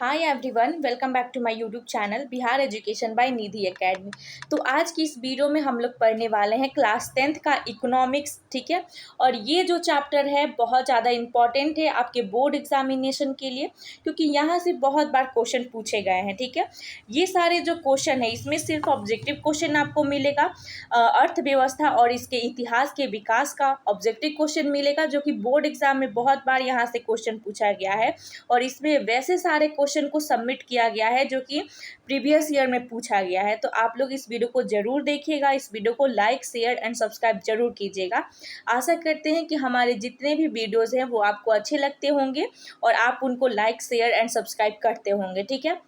Hi everyone, welcome back to my YouTube channel Bihar education by Nidhi academy. तो आज की इस वीडियो में हम लोग पढ़ने वाले हैं क्लास 10th का इकोनॉमिक्स। ठीक है, और ये जो चैप्टर है बहुत ज़्यादा इम्पॉर्टेंट है आपके बोर्ड एग्जामिनेशन के लिए, क्योंकि यहाँ से बहुत बार क्वेश्चन पूछे गए हैं। ठीक है, ये सारे जो क्वेश्चन है इसमें सिर्फ ऑब्जेक्टिव क्वेश्चन आपको मिलेगा, अर्थव्यवस्था और इसके इतिहास के विकास का ऑब्जेक्टिव क्वेश्चन मिलेगा, जो कि बोर्ड एग्जाम में बहुत बार यहाँ से क्वेश्चन पूछा गया है। और इसमें वैसे सारे क्वेश्चन को सबमिट किया गया है जो कि प्रीवियस ईयर में पूछा गया है। तो आप लोग इस वीडियो को जरूर देखिएगा, इस वीडियो को लाइक शेयर एंड सब्सक्राइब जरूर कीजिएगा। आशा करते हैं कि हमारे जितने भी वीडियोस हैं वो आपको अच्छे लगते होंगे और आप उनको लाइक शेयर एंड सब्सक्राइब करते होंगे। ठीक है,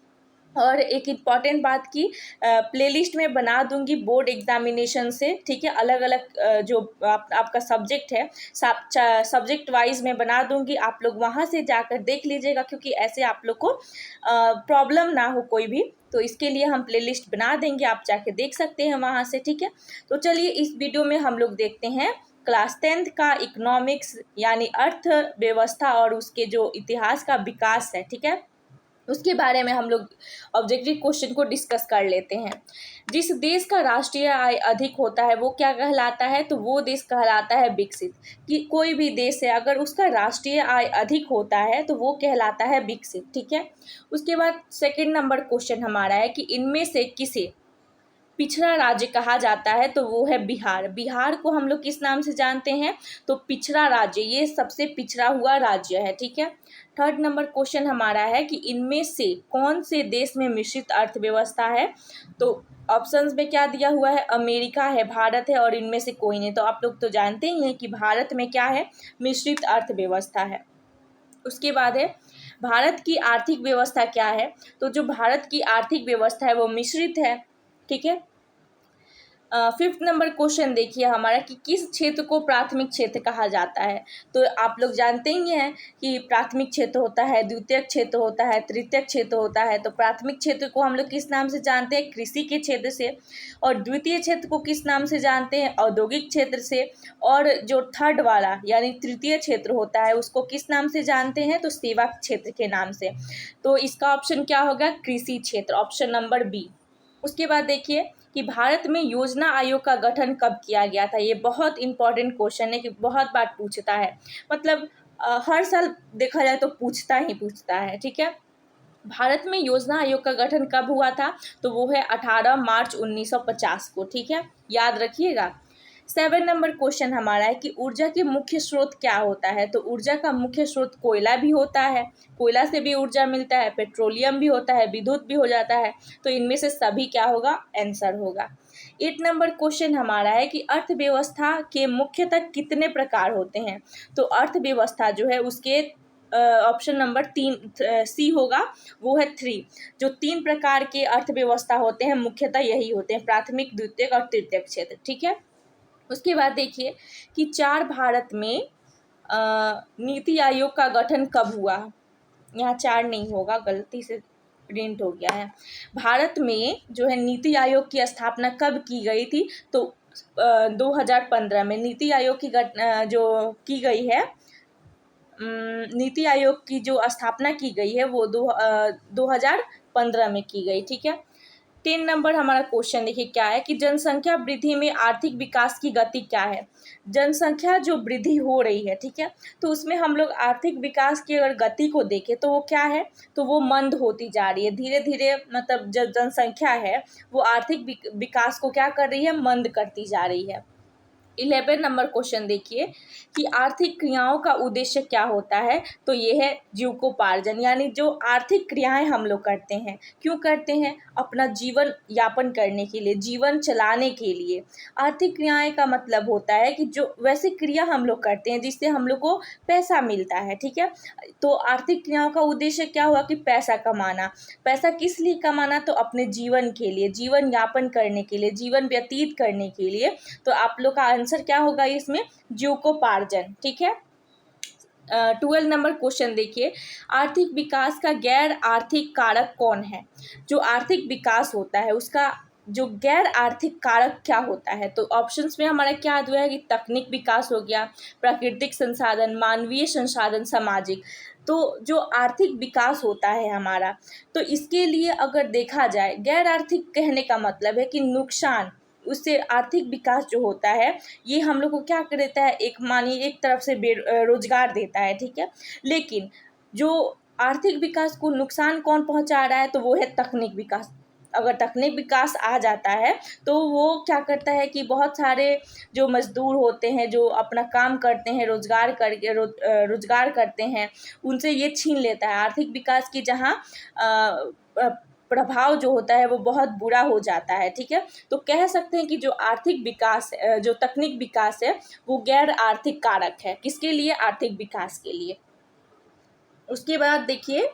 और एक इम्पॉर्टेंट बात की प्लेलिस्ट में बना दूंगी बोर्ड एग्जामिनेशन से। ठीक है, अलग अलग जो आपका सब्जेक्ट है सब्जेक्ट वाइज में बना दूंगी, आप लोग वहां से जाकर देख लीजिएगा, क्योंकि ऐसे आप लोग को प्रॉब्लम ना हो कोई भी। तो इसके लिए हम प्लेलिस्ट बना देंगे, आप जाके देख सकते हैं वहां से। ठीक है, तो चलिए इस वीडियो में हम लोग देखते हैं क्लास 10th का इकोनॉमिक्स यानी अर्थव्यवस्था और उसके जो इतिहास का विकास है। ठीक है, उसके बारे में हम लोग ऑब्जेक्टिव क्वेश्चन को डिस्कस कर लेते हैं। जिस देश का राष्ट्रीय आय अधिक होता है वो क्या कहलाता है? तो वो देश कहलाता है विकसित। कि कोई भी देश है अगर उसका राष्ट्रीय आय अधिक होता है तो वो कहलाता है विकसित। ठीक है, उसके बाद सेकंड नंबर क्वेश्चन हमारा है कि इनमें से किसे पिछड़ा राज्य कहा जाता है? तो वो है बिहार। बिहार को हम लोग किस नाम से जानते हैं? तो पिछड़ा राज्य, ये सबसे पिछड़ा हुआ राज्य है। ठीक है, थर्ड नंबर क्वेश्चन हमारा है कि इनमें से कौन से देश में मिश्रित अर्थव्यवस्था है? तो ऑप्शंस में क्या दिया हुआ है? अमेरिका है, भारत है और इनमें से कोई नहीं। तो आप लोग तो जानते ही हैं कि भारत में क्या है? मिश्रित अर्थव्यवस्था है। उसके बाद है भारत की आर्थिक व्यवस्था क्या है? तो जो भारत की आर्थिक व्यवस्था है वो मिश्रित है। ठीक है, फिफ्थ नंबर क्वेश्चन देखिए हमारा कि किस क्षेत्र को प्राथमिक क्षेत्र कहा जाता है? तो आप लोग जानते ही हैं कि प्राथमिक क्षेत्र होता है, द्वितीयक क्षेत्र होता है, तृतीयक क्षेत्र होता है। तो प्राथमिक क्षेत्र को हम लोग किस नाम से जानते हैं? कृषि के क्षेत्र से। और द्वितीय क्षेत्र को किस नाम से जानते हैं? औद्योगिक क्षेत्र से। और जो थर्ड वाला यानी तृतीय क्षेत्र होता है उसको किस नाम से जानते हैं? तो सेवा क्षेत्र के नाम से। तो इसका ऑप्शन क्या होगा? कृषि क्षेत्र, ऑप्शन नंबर बी। उसके बाद देखिए कि भारत में योजना आयोग का गठन कब किया गया था? ये बहुत इंपॉर्टेंट क्वेश्चन है कि बहुत बार पूछता है, मतलब हर साल देखा जाए तो पूछता ही पूछता है। ठीक है, भारत में योजना आयोग का गठन कब हुआ था? तो वो है 18 मार्च 1950 को। ठीक है, याद रखिएगा। 7 नंबर क्वेश्चन हमारा है कि ऊर्जा के मुख्य स्रोत क्या होता है? तो ऊर्जा का मुख्य स्रोत कोयला भी होता है, कोयला से भी ऊर्जा मिलता है, पेट्रोलियम भी होता है, विद्युत भी हो जाता है। तो इनमें से सभी क्या होगा? आंसर होगा। 8 नंबर क्वेश्चन हमारा है कि अर्थव्यवस्था के मुख्यतः कितने प्रकार होते हैं? तो अर्थव्यवस्था जो है उसके ऑप्शन नंबर 3 सी होगा, वो है 3। जो 3 प्रकार के अर्थव्यवस्था होते हैं मुख्यतः यही होते हैं, प्राथमिक, द्वितीयक और तृतीयक क्षेत्र। ठीक है, उसके बाद देखिए कि 4 भारत में नीति आयोग का गठन कब हुआ? यहाँ 4 नहीं होगा, गलती से प्रिंट हो गया है। भारत में जो है नीति आयोग की स्थापना कब की गई थी? तो 2015 में नीति आयोग की जो की गई है, नीति आयोग की जो स्थापना की गई है वो 2015 में की गई। ठीक है, 10 नंबर हमारा क्वेश्चन देखिए क्या है कि जनसंख्या वृद्धि में आर्थिक विकास की गति क्या है? जनसंख्या जो वृद्धि हो रही है, ठीक है, तो उसमें हम लोग आर्थिक विकास की अगर गति को देखें तो वो क्या है? तो वो मंद होती जा रही है धीरे धीरे। मतलब जो जनसंख्या है वो आर्थिक विकास को क्या कर रही है? मंद करती जा रही है। 11 नंबर क्वेश्चन देखिए कि आर्थिक क्रियाओं का उद्देश्य क्या होता है? तो ये है जीविकोपार्जन, यानी जो आर्थिक क्रियाएं हम लोग करते हैं, क्यों करते हैं? अपना जीवन यापन करने के लिए, जीवन चलाने के लिए। आर्थिक क्रियाएं का मतलब होता है कि जो वैसे क्रिया हम लोग करते हैं जिससे हम लोग को पैसा मिलता है। ठीक है, तो आर्थिक क्रियाओं का उद्देश्य क्या हुआ? कि पैसा कमाना। पैसा किस लिए कमाना? तो अपने जीवन के लिए, जीवन यापन करने के लिए, जीवन व्यतीत करने के लिए। तो आप लोग का आंसर क्या होगा इसमें? जीविकोपार्जन। ठीक है, 12 नंबर क्वेश्चन देखिए, आर्थिक विकास का गैर आर्थिक कारक कौन है? जो आर्थिक विकास होता है उसका जो गैर आर्थिक कारक क्या होता है? तो ऑप्शंस में हमारा क्या दिया है कि तकनीक विकास हो गया, प्राकृतिक संसाधन, मानवीय संसाधन, सामाजिक। तो जो आर्थिक विकास होता है हमारा, तो इसके लिए अगर देखा जाए, गैर आर्थिक कहने का मतलब है कि नुकसान, उससे आर्थिक विकास जो होता है ये हम लोग को क्या कर देता है, एक मानिए एक तरफ से रोजगार देता है, ठीक है। लेकिन जो आर्थिक विकास को नुकसान कौन पहुंचा रहा है, तो वो है तकनीक विकास। अगर तकनीक विकास आ जाता है तो वो क्या करता है कि बहुत सारे जो मजदूर होते हैं, जो अपना काम करते हैं, रोजगार करते हैं, उनसे ये छीन लेता है। आर्थिक विकास की जहाँ प्रभाव जो होता है वो बहुत बुरा हो जाता है, ठीक है। तो कह सकते हैं कि जो आर्थिक विकास जो तकनीक विकास है वो गैर आर्थिक कारक है, किसके लिए, आर्थिक विकास के लिए। उसके बाद देखिए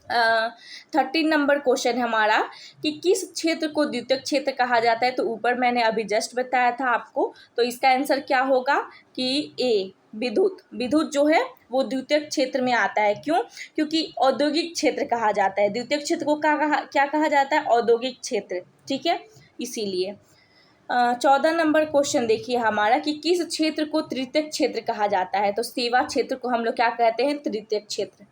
13 नंबर क्वेश्चन है हमारा कि किस क्षेत्र को द्वितीयक क्षेत्र कहा जाता है। तो ऊपर मैंने अभी जस्ट बताया था आपको, तो इसका आंसर क्या होगा कि ए, विद्युत। विद्युत जो है वो द्वितीयक क्षेत्र में आता है। क्यों? क्योंकि औद्योगिक क्षेत्र कहा जाता है। द्वितीयक क्षेत्र को क्या कहा जाता है, औद्योगिक क्षेत्र, ठीक है, इसीलिए। 14 नंबर क्वेश्चन देखिए हमारा कि किस क्षेत्र को तृतीयक क्षेत्र कहा जाता है। तो सेवा क्षेत्र को हम लोग क्या कहते हैं, तृतीयक क्षेत्र।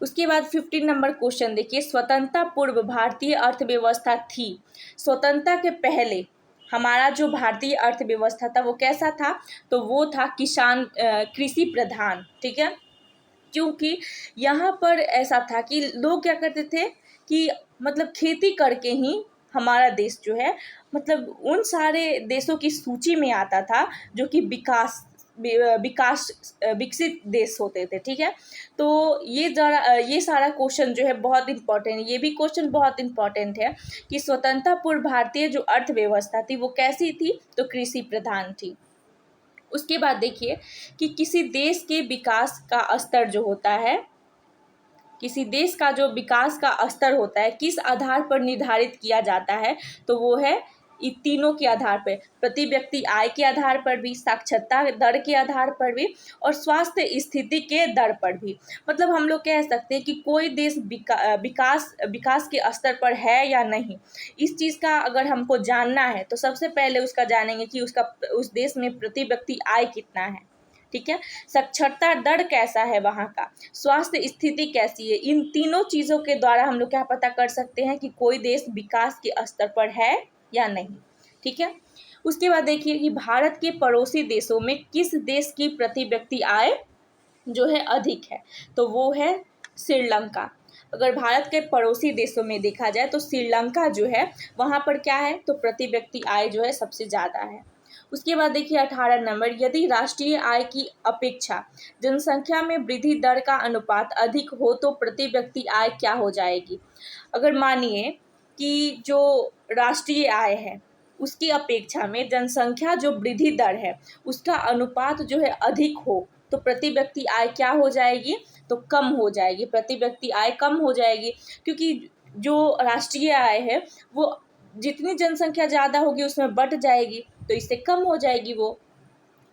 उसके बाद 15 नंबर क्वेश्चन देखिए, स्वतंत्रता पूर्व भारतीय अर्थव्यवस्था थी। स्वतंत्रता के पहले हमारा जो भारतीय अर्थव्यवस्था था वो कैसा था, तो वो था कृषि प्रधान, ठीक है। क्योंकि यहाँ पर ऐसा था कि लोग क्या करते थे कि मतलब खेती करके ही हमारा देश जो है, मतलब उन सारे देशों की सूची में आता था जो कि विकसित देश होते थे, ठीक है। तो ये सारा क्वेश्चन जो है बहुत इंपॉर्टेंट है। ये भी क्वेश्चन बहुत इंपॉर्टेंट है कि स्वतंत्रता पूर्व भारतीय जो अर्थव्यवस्था थी वो कैसी थी, तो कृषि प्रधान थी। उसके बाद देखिए कि किसी देश के विकास का स्तर जो होता है, किसी देश का जो विकास का स्तर होता है किस आधार पर निर्धारित किया जाता है, तो वो है इन तीनों के आधार पर, प्रति व्यक्ति आय के आधार पर भी, साक्षरता दर के आधार पर भी, और स्वास्थ्य स्थिति के दर पर भी। मतलब हम लोग कह सकते हैं कि कोई देश विकास के स्तर पर है या नहीं, इस चीज़ का अगर हमको जानना है तो सबसे पहले उसका जानेंगे कि उस देश में प्रति व्यक्ति आय कितना है, ठीक है, साक्षरता दर कैसा है वहाँ का, स्वास्थ्य स्थिति कैसी है। इन तीनों चीज़ों के द्वारा हम लोग क्या पता कर सकते हैं कि कोई देश विकास के स्तर पर है या नहीं, ठीक है। उसके बाद देखिए कि भारत के पड़ोसी देशों में किस देश की प्रति व्यक्ति आय जो है अधिक है, तो वो है श्रीलंका। अगर भारत के पड़ोसी देशों में देखा जाए तो श्रीलंका जो है वहाँ पर क्या है, तो प्रति व्यक्ति आय जो है सबसे ज़्यादा है। उसके बाद देखिए 18 नंबर, यदि राष्ट्रीय आय की अपेक्षा जनसंख्या में वृद्धि दर का अनुपात अधिक हो तो प्रति व्यक्ति आय क्या हो जाएगी। अगर मानिए कि जो राष्ट्रीय आय है उसकी अपेक्षा में जनसंख्या जो वृद्धि दर है उसका अनुपात जो है अधिक हो तो प्रति व्यक्ति आय क्या हो जाएगी, तो कम हो जाएगी, प्रति व्यक्ति आय कम हो जाएगी। क्योंकि जो राष्ट्रीय आय है वो जितनी जनसंख्या ज़्यादा होगी उसमें बढ़ जाएगी, तो इससे कम हो जाएगी वो।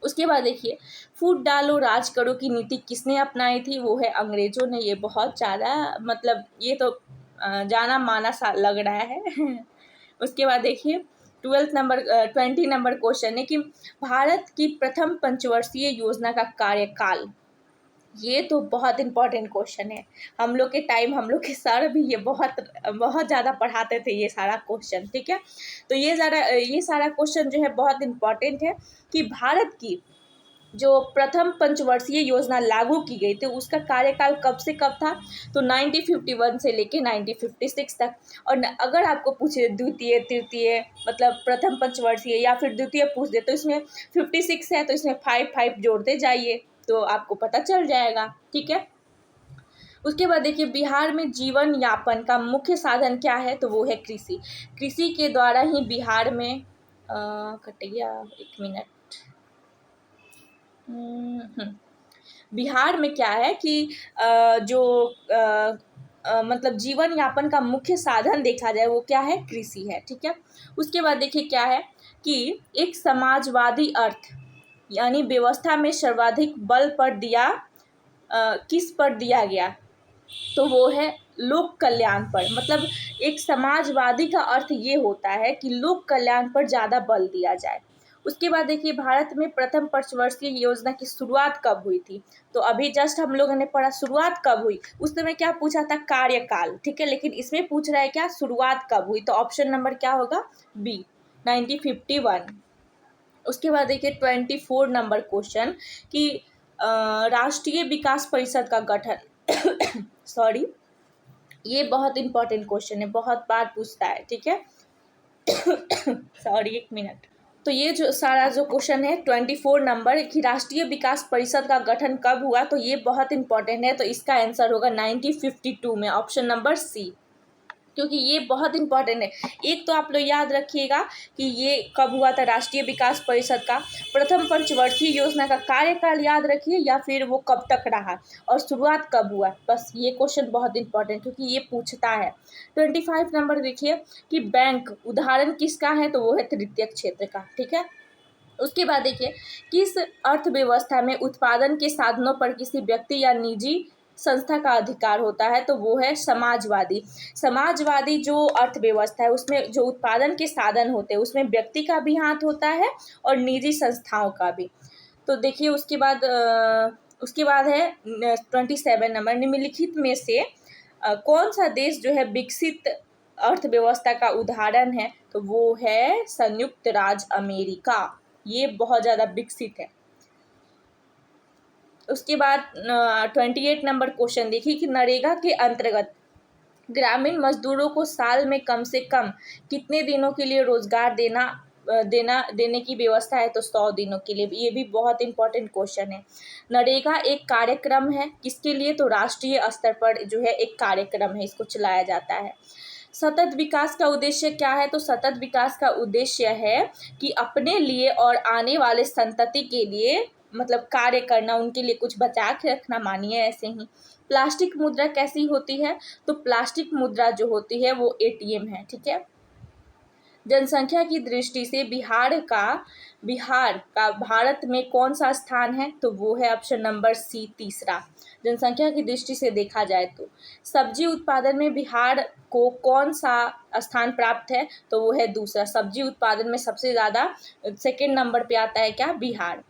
उसके बाद देखिए फूट डालो राज करो की नीति किसने अपनाई थी, वो है अंग्रेजों ने। ये बहुत ज़्यादा मतलब ये तो जाना माना सा लग रहा है। उसके बाद देखिए 20 नंबर क्वेश्चन है कि भारत की प्रथम पंचवर्षीय योजना का कार्यकाल। ये तो बहुत इंपॉर्टेंट क्वेश्चन है। हम लोग के टाइम हम लोग के सर भी ये बहुत बहुत ज़्यादा पढ़ाते थे ये सारा क्वेश्चन, ठीक है। तो ये सारा क्वेश्चन जो है बहुत इंपॉर्टेंट है कि भारत की जो प्रथम पंचवर्षीय योजना लागू की गई थी उसका कार्यकाल कब से कब था, तो 1951 से लेके 1956 तक। और अगर आपको पूछे द्वितीय तृतीय मतलब प्रथम पंचवर्षीय या फिर द्वितीय पूछ दे तो इसमें 56 है तो इसमें 5 जोड़ते जाइए तो आपको पता चल जाएगा, ठीक है। उसके बाद देखिए बिहार में जीवन यापन का मुख्य साधन क्या है, तो वो है कृषि। कृषि के द्वारा ही बिहार में कट गया, एक मिनट। बिहार में क्या है कि जो मतलब जीवन यापन का मुख्य साधन देखा जाए वो क्या है, कृषि है, ठीक है। उसके बाद देखिए क्या है कि एक समाजवादी अर्थ यानी व्यवस्था में सर्वाधिक बल पर किस पर दिया गया, तो वो है लोक कल्याण पर। मतलब एक समाजवादी का अर्थ ये होता है कि लोक कल्याण पर ज़्यादा बल दिया जाए। उसके बाद देखिए भारत में प्रथम पंचवर्षीय योजना की शुरुआत कब हुई थी। तो अभी जस्ट हम लोगों ने पढ़ा शुरुआत कब हुई, उस समय क्या पूछा था, कार्यकाल, ठीक है, लेकिन इसमें पूछ रहा है क्या, शुरुआत कब हुई। तो ऑप्शन नंबर क्या होगा, बी, 1951। उसके बाद देखिए 24 नंबर क्वेश्चन कि राष्ट्रीय विकास परिषद का गठन सॉरी, ये बहुत इंपॉर्टेंट क्वेश्चन है, बहुत बार पूछता है, ठीक है। सॉरी, एक मिनट। तो ये जो सारा जो क्वेश्चन है 24 नंबर कि राष्ट्रीय विकास परिषद का गठन कब हुआ, तो ये बहुत इंपॉर्टेंट है। तो इसका आंसर होगा 1952 में, ऑप्शन नंबर सी, क्योंकि ये बहुत इंपॉर्टेंट है। एक तो आप लोग याद रखिएगा कि ये कब हुआ था, राष्ट्रीय विकास परिषद का प्रथम पंचवर्षीय योजना का कार्यकाल याद रखिए, या फिर वो कब तक रहा और शुरुआत कब हुआ। बस ये क्वेश्चन बहुत इंपॉर्टेंट, क्योंकि ये पूछता है। 25 नंबर देखिए कि बैंक उदाहरण किसका है, तो वो है तृतीयक क्षेत्र का, ठीक है। उसके बाद देखिए किस अर्थव्यवस्था में उत्पादन के साधनों पर किसी व्यक्ति या निजी संस्था का अधिकार होता है, तो वो है समाजवादी। समाजवादी जो अर्थव्यवस्था है उसमें जो उत्पादन के साधन होते हैं उसमें व्यक्ति का भी हाथ होता है और निजी संस्थाओं का भी। तो देखिए उसके बाद है 27 नंबर, निम्नलिखित में से कौन सा देश जो है विकसित अर्थव्यवस्था का उदाहरण है, तो वो है संयुक्त राज्य अमेरिका। ये बहुत ज़्यादा विकसित है। उसके बाद 28 नंबर क्वेश्चन देखिए कि नरेगा के अंतर्गत ग्रामीण मजदूरों को साल में कम से कम कितने दिनों के लिए रोजगार देने की व्यवस्था है, तो 100 दिनों के लिए। ये भी बहुत इंपॉर्टेंट क्वेश्चन है। नरेगा एक कार्यक्रम है किसके लिए, तो राष्ट्रीय स्तर पर जो है एक कार्यक्रम है, इसको चलाया जाता है। सतत विकास का उद्देश्य क्या है, तो सतत विकास का उद्देश्य है कि अपने लिए और आने वाले संतति के लिए मतलब कार्य करना, उनके लिए कुछ बचा के रखना, मानिए ऐसे ही। प्लास्टिक मुद्रा कैसी होती है, तो प्लास्टिक मुद्रा जो होती है वो एटीएम है, ठीक है। जनसंख्या की दृष्टि से बिहार का भारत में कौन सा स्थान है, तो वो है ऑप्शन नंबर सी, तीसरा। जनसंख्या की दृष्टि से देखा जाए तो सब्जी उत्पादन में बिहार को कौन सा स्थान प्राप्त है, तो वो है दूसरा। सब्जी उत्पादन में सबसे ज़्यादा सेकेंड नंबर पे आता है क्या, बिहार।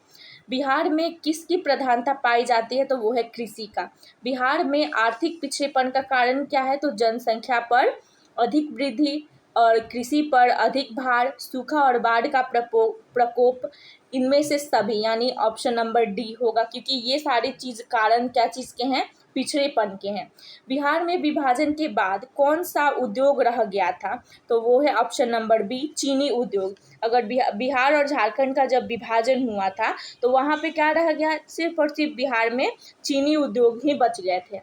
बिहार में किसकी प्रधानता पाई जाती है, तो वो है कृषि का। बिहार में आर्थिक पिछड़ेपन का कारण क्या है, तो जनसंख्या पर अधिक वृद्धि और कृषि पर अधिक भार, सूखा और बाढ़ का प्रकोप, इनमें से सभी, यानी ऑप्शन नंबर डी होगा, क्योंकि ये सारी चीज कारण क्या चीज के हैं, पिछड़ेपन के हैं। बिहार में विभाजन के बाद कौन सा उद्योग रह गया था, तो वो है ऑप्शन नंबर बी, चीनी उद्योग। अगर बिहार और झारखंड का जब विभाजन हुआ था तो वहाँ पे क्या रह गया, सिर्फ और सिर्फ बिहार में चीनी उद्योग ही बच गए थे।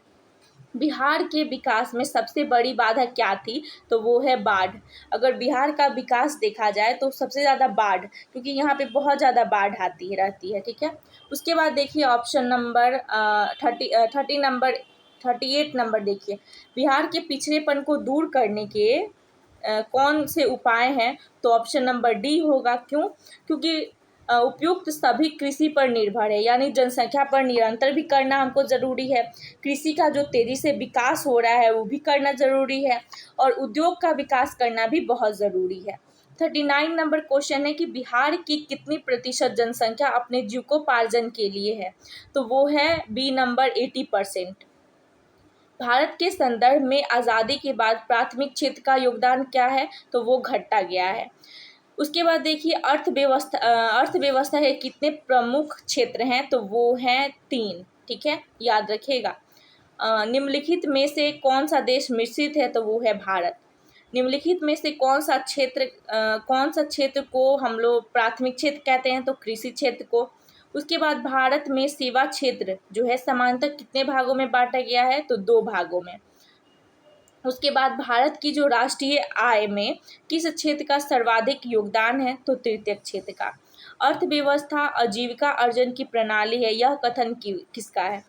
बिहार के विकास में सबसे बड़ी बाधा क्या थी, तो वो है बाढ़। अगर बिहार का विकास देखा जाए तो सबसे ज़्यादा बाढ़, क्योंकि यहाँ पे बहुत ज़्यादा बाढ़ आती रहती है, ठीक है। उसके बाद देखिए ऑप्शन नंबर 38 नंबर देखिए, बिहार के पिछड़ेपन को दूर करने के कौन से उपाय हैं, तो ऑप्शन नंबर डी होगा। क्यों, क्योंकि उपयुक्त सभी कृषि पर निर्भर है, यानी जनसंख्या पर निरंतर भी करना हमको ज़रूरी है। कृषि का जो तेज़ी से विकास हो रहा है वो भी करना ज़रूरी है, और उद्योग का विकास करना भी बहुत ज़रूरी है। 39 नंबर क्वेश्चन है कि बिहार की कितनी प्रतिशत जनसंख्या अपने जीविकोपार्जन के लिए है, तो वो है बी नंबर 80%। भारत के संदर्भ में आज़ादी के बाद प्राथमिक क्षेत्र का योगदान क्या है, तो वो घटता गया है। उसके बाद देखिए अर्थव्यवस्था के कितने प्रमुख क्षेत्र हैं, तो वो हैं 3, ठीक है, याद रखिएगा। निम्नलिखित में से कौन सा देश मिश्रित है, तो वो है भारत। निम्नलिखित में से कौन सा क्षेत्र को हम लोग प्राथमिक क्षेत्र कहते हैं, तो कृषि क्षेत्र को। उसके बाद भारत में सेवा क्षेत्र जो है समानतः कितने भागों में बांटा गया है, तो 2 भागों में। उसके बाद भारत की जो राष्ट्रीय आय में किस क्षेत्र का सर्वाधिक योगदान है, तो तृतीयक क्षेत्र का। अर्थव्यवस्था आजीविका अर्जन की प्रणाली है, यह कथन किसका है,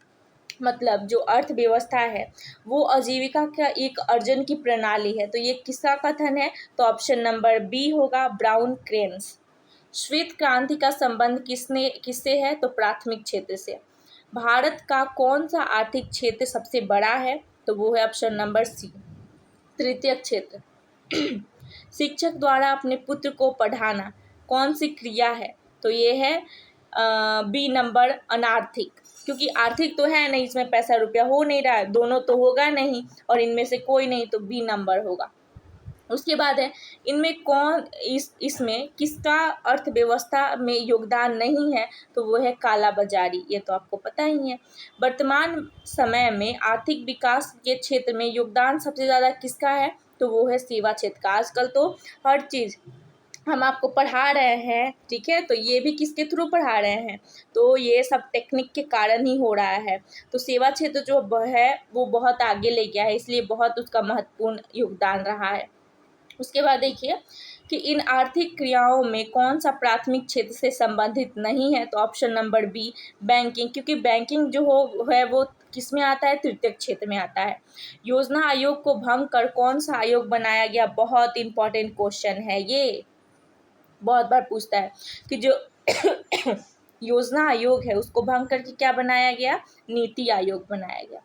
मतलब जो अर्थव्यवस्था है वो आजीविका का एक अर्जन की प्रणाली है, तो ये किसका कथन है, तो ऑप्शन नंबर बी होगा, ब्राउन क्रेन्स। श्वेत क्रांति का संबंध किससे है, तो प्राथमिक क्षेत्र से। भारत का कौन सा आर्थिक क्षेत्र सबसे बड़ा है, तो वो है ऑप्शन नंबर सी, तृतीयक क्षेत्र। शिक्षक द्वारा अपने पुत्र को पढ़ाना कौन सी क्रिया है, तो ये है बी नंबर अनार्थिक, क्योंकि आर्थिक तो है नहीं, इसमें पैसा रुपया हो नहीं रहा है, दोनों तो होगा नहीं और इनमें से कोई नहीं, तो बी नंबर होगा। उसके बाद है इनमें कौन इसमें किसका अर्थव्यवस्था में योगदान नहीं है, तो वो है काला बाजारी। ये तो आपको पता ही है। वर्तमान समय में आर्थिक विकास के क्षेत्र में योगदान सबसे ज़्यादा किसका है, तो वो है सेवा क्षेत्र का। आजकल तो हर चीज़ हम आपको पढ़ा रहे हैं, ठीक है, तो ये भी किसके थ्रू पढ़ा रहे हैं, तो ये सब टेक्निक के कारण ही हो रहा है। तो सेवा क्षेत्र जो है वो बहुत आगे ले गया है, इसलिए बहुत उसका महत्वपूर्ण योगदान रहा है। उसके बाद देखिए कि इन आर्थिक क्रियाओं में कौन सा प्राथमिक क्षेत्र से संबंधित नहीं है, तो ऑप्शन नंबर बी बैंकिंग, क्योंकि बैंकिंग जो है वो किस में आता है, तृतीय क्षेत्र में आता है। योजना आयोग को भंग कर कौन सा आयोग बनाया गया, बहुत इंपॉर्टेंट क्वेश्चन है ये, बहुत बार पूछता है कि जो योजना आयोग है उसको भंग करके क्या बनाया गया, नीति आयोग बनाया गया।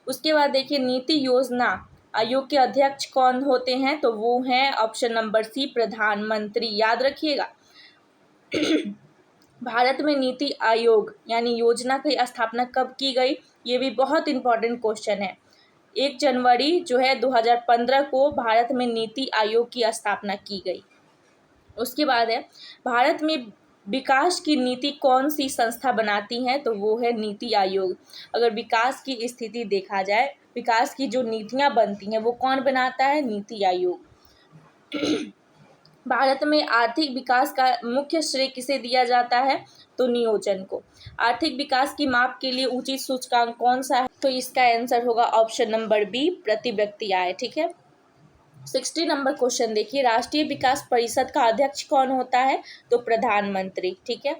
उसके बाद देखिए नीति योजना आयोग के अध्यक्ष कौन होते हैं, तो वो हैं ऑप्शन नंबर सी प्रधानमंत्री, याद रखिएगा। भारत में नीति आयोग यानी योजना की स्थापना कब की गई, ये भी बहुत इंपॉर्टेंट क्वेश्चन है। 1 जनवरी जो है 2015 को भारत में नीति आयोग की स्थापना की गई। उसके बाद है भारत में विकास की नीति कौन सी संस्था बनाती है, तो वो है नीति आयोग। अगर विकास की स्थिति देखा जाए, विकास की जो नीतियां बनती हैं वो कौन बनाता है, नीति आयोग। भारत में आर्थिक विकास का मुख्य श्रेय किसे दिया जाता है, तो नियोजन को। आर्थिक विकास की माप के लिए उचित सूचकांक कौन सा है, तो इसका आंसर होगा ऑप्शन नंबर बी प्रति व्यक्ति आय, ठीक है। 60 नंबर क्वेश्चन देखिए, राष्ट्रीय विकास परिषद का अध्यक्ष कौन होता है, तो प्रधानमंत्री, ठीक है।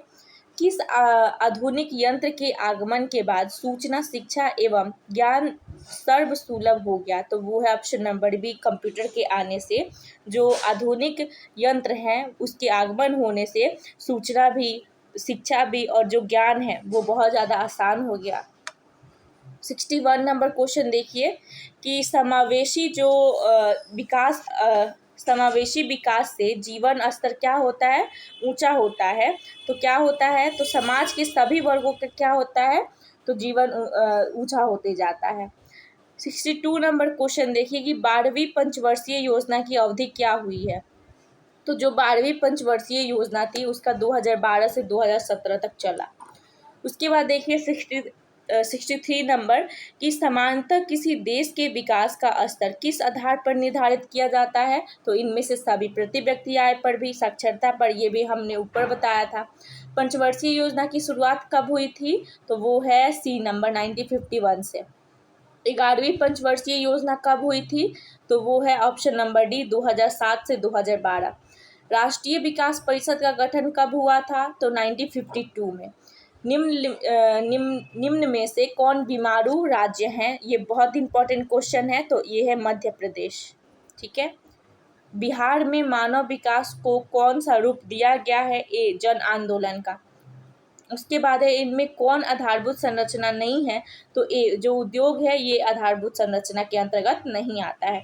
किस आधुनिक यंत्र के आगमन के बाद सूचना शिक्षा एवं ज्ञान सर्वसुलभ हो गया, तो वो है ऑप्शन नंबर बी कंप्यूटर के आने से। जो आधुनिक यंत्र हैं उसके आगमन होने से सूचना भी, शिक्षा भी और जो ज्ञान है वो बहुत ज़्यादा आसान हो गया। 61 नंबर क्वेश्चन देखिए कि समावेशी विकास से जीवन स्तर क्या होता है, ऊंचा होता है। तो क्या होता है, तो समाज के सभी वर्गों का क्या होता है, तो जीवन ऊंचा होते जाता है। 62 नंबर क्वेश्चन देखिए कि 12वीं पंचवर्षीय योजना की अवधि क्या हुई है, तो जो 12वीं पंचवर्षीय योजना थी उसका 2012 से 2017 तक चला। उसके बाद देखिए 63 नंबर कि समानतः किसी देश के विकास का स्तर किस आधार पर निर्धारित किया जाता है, तो इनमें से सभी प्रति व्यक्ति आय पर भी, साक्षरता पर, ये भी हमने ऊपर बताया था। पंचवर्षीय योजना की शुरुआत कब हुई थी, तो वो है सी नंबर 1951 से। 11वीं पंचवर्षीय योजना कब हुई थी, तो वो है ऑप्शन नंबर डी 2007 से 2012। राष्ट्रीय विकास परिषद का गठन कब हुआ था, तो 1952 में। निम्न में से कौन बीमारू राज्य हैं, ये बहुत इंपॉर्टेंट क्वेश्चन है, तो ये है मध्य प्रदेश, ठीक है। बिहार में मानव विकास को कौन सा रूप दिया गया है, ए जन आंदोलन का। उसके बाद है इनमें कौन आधारभूत संरचना नहीं है, तो ए जो उद्योग है ये आधारभूत संरचना के अंतर्गत नहीं आता है।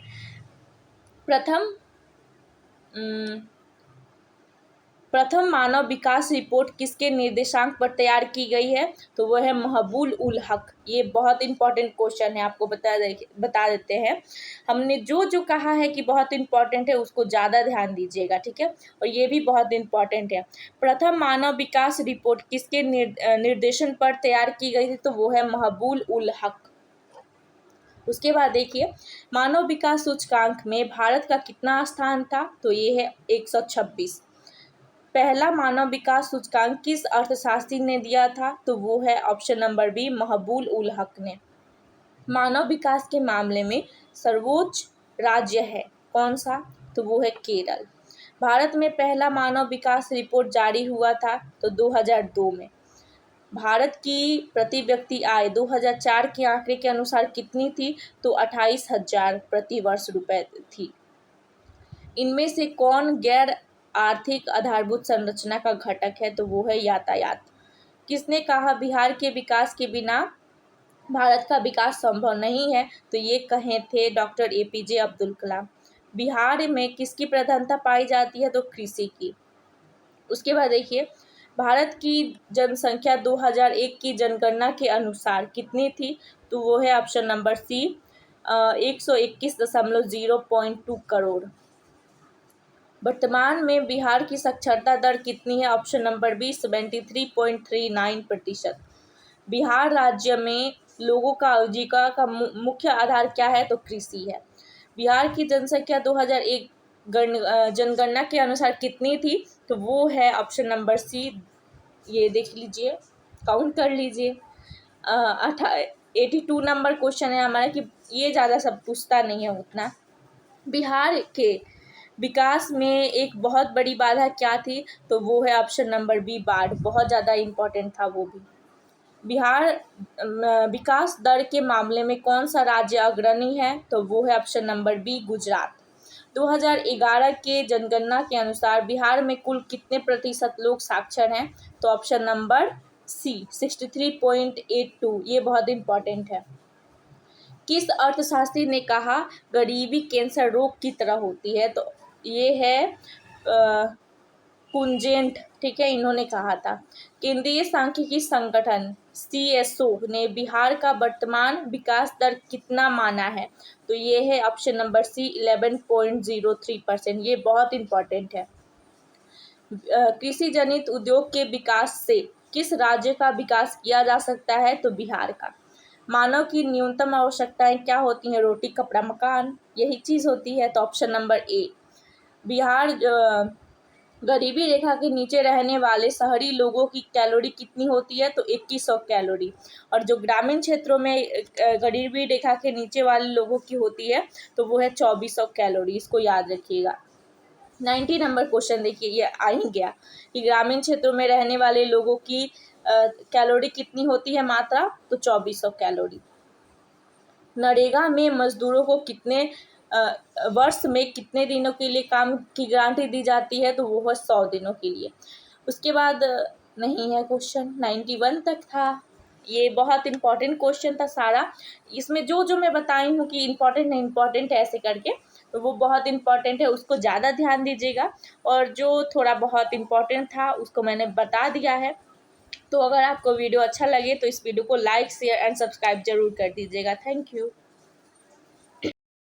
प्रथम मानव विकास रिपोर्ट किसके निर्देशांक पर तैयार की गई है, तो वो है महबूब उल हक। ये बहुत इंपॉर्टेंट क्वेश्चन है, आपको बता देते हैं। हमने जो जो कहा है कि बहुत इंपॉर्टेंट है उसको ज़्यादा ध्यान दीजिएगा, ठीक है, और ये भी बहुत इंपॉर्टेंट है। प्रथम मानव विकास रिपोर्ट किसके निर्देशन पर तैयार की गई थी, तो वो है महबूब उल हक। उसके बाद देखिए मानव विकास सूचकांक में भारत का कितना स्थान था, तो ये है 126। पहला मानव विकास सूचकांक किस अर्थशास्त्री ने दिया था, तो वो है ऑप्शन नंबर बी महबूब उल हक ने। मानव विकास के मामले में सर्वोच्च राज्य है कौन सा, तो वो है केरल। भारत में पहला मानव विकास रिपोर्ट जारी हुआ था, तो 2002 में। भारत की प्रति व्यक्ति आय 2004 के आंकड़े के अनुसार कितनी थी, तो 28,000 प्रति वर्ष रुपए थी। इनमें से कौन गैर आर्थिक आधारभूत संरचना का घटक है, तो वो है यातायात। किसने कहा बिहार के विकास के बिना भारत का विकास संभव नहीं है, तो ये कहे थे डॉक्टर APJ अब्दुल कलाम। बिहार में किसकी प्रधानता पाई जाती है, तो कृषि की। उसके बाद देखिए, भारत की जनसंख्या 2001 की जनगणना के अनुसार कितनी थी? तो वो है ऑप्शन नंबर सी, 121.0.2 करोड़। वर्तमान में बिहार की साक्षरता दर कितनी है? Option number B, 73.39%। बिहार राज्य में लोगों का आजीविका का मुख्य आधार क्या है? तो कृषि है। बिहार की जनसंख्या 2001 जनगणना के अनुसार कितनी थी? तो वो है ऑप्शन नंबर सी, ये देख लीजिए, काउंट कर लीजिए। 82 नंबर क्वेश्चन है हमारा कि ये ज़्यादा सब पूछता नहीं है उतना। बिहार के विकास में एक बहुत बड़ी बाधा क्या थी? तो वो है ऑप्शन नंबर बी, बाढ़। बहुत ज़्यादा इम्पोर्टेंट था वो भी। बिहार विकास दर के मामले में कौन सा राज्य अग्रणी है? तो वो है ऑप्शन नंबर बी, गुजरात। 2011 के जनगणना के अनुसार बिहार में कुल कितने प्रतिशत लोग साक्षर हैं? तो ऑप्शन नंबर सी, 63.82। ये बहुत इम्पोर्टेंट है। किस अर्थशास्त्री ने कहा गरीबी कैंसर रोग की तरह होती है? तो ये है कुंजेंट, ठीक है, इन्होंने कहा था। केंद्रीय सांख्यिकी संगठन CSO ने बिहार का वर्तमान विकास दर कितना माना है? तो ये है ऑप्शन नंबर सी, 11.03%। ये बहुत इम्पोर्टेंट है। कृषि जनित उद्योग के विकास से किस राज्य का विकास किया जा सकता है? तो बिहार का। मानव की न्यूनतम आवश्यकताएं क्या होती हैं? रोटी, कपड़ा, मकान, यही चीज होती है। तो ऑप्शन नंबर ए। बिहार गरीबी रेखा के नीचे रहने वाले शहरी लोगों की कैलोरी कितनी होती है? तो 2100 कैलोरी। और जो ग्रामीण क्षेत्रों में गरीबी रेखा के नीचे वाले लोगों की होती है तो वो है 2400 कैलोरी। इसको याद रखिएगा। 90 नंबर क्वेश्चन देखिए, ये आ ही गया कि ग्रामीण क्षेत्रों में रहने वाले लोगों की कैलोरी कितनी होती है मात्रा? तो 2400 कैलोरी। नरेगा में मजदूरों को कितने वर्ष में कितने दिनों के लिए काम की गारंटी दी जाती है? तो वो है 100 दिनों के लिए। उसके बाद नहीं है क्वेश्चन, 91 तक था। ये बहुत इंपॉर्टेंट क्वेश्चन था सारा। इसमें जो जो मैं बताई हूँ कि इम्पॉर्टेंट नहीं इम्पॉर्टेंट है ऐसे करके, तो वो बहुत इंपॉर्टेंट है, उसको ज़्यादा ध्यान दीजिएगा। और जो थोड़ा बहुत इम्पॉर्टेंट था उसको मैंने बता दिया है। तो अगर आपको वीडियो अच्छा लगे तो इस वीडियो को लाइक, शेयर एंड सब्सक्राइब जरूर कर दीजिएगा। Thank you.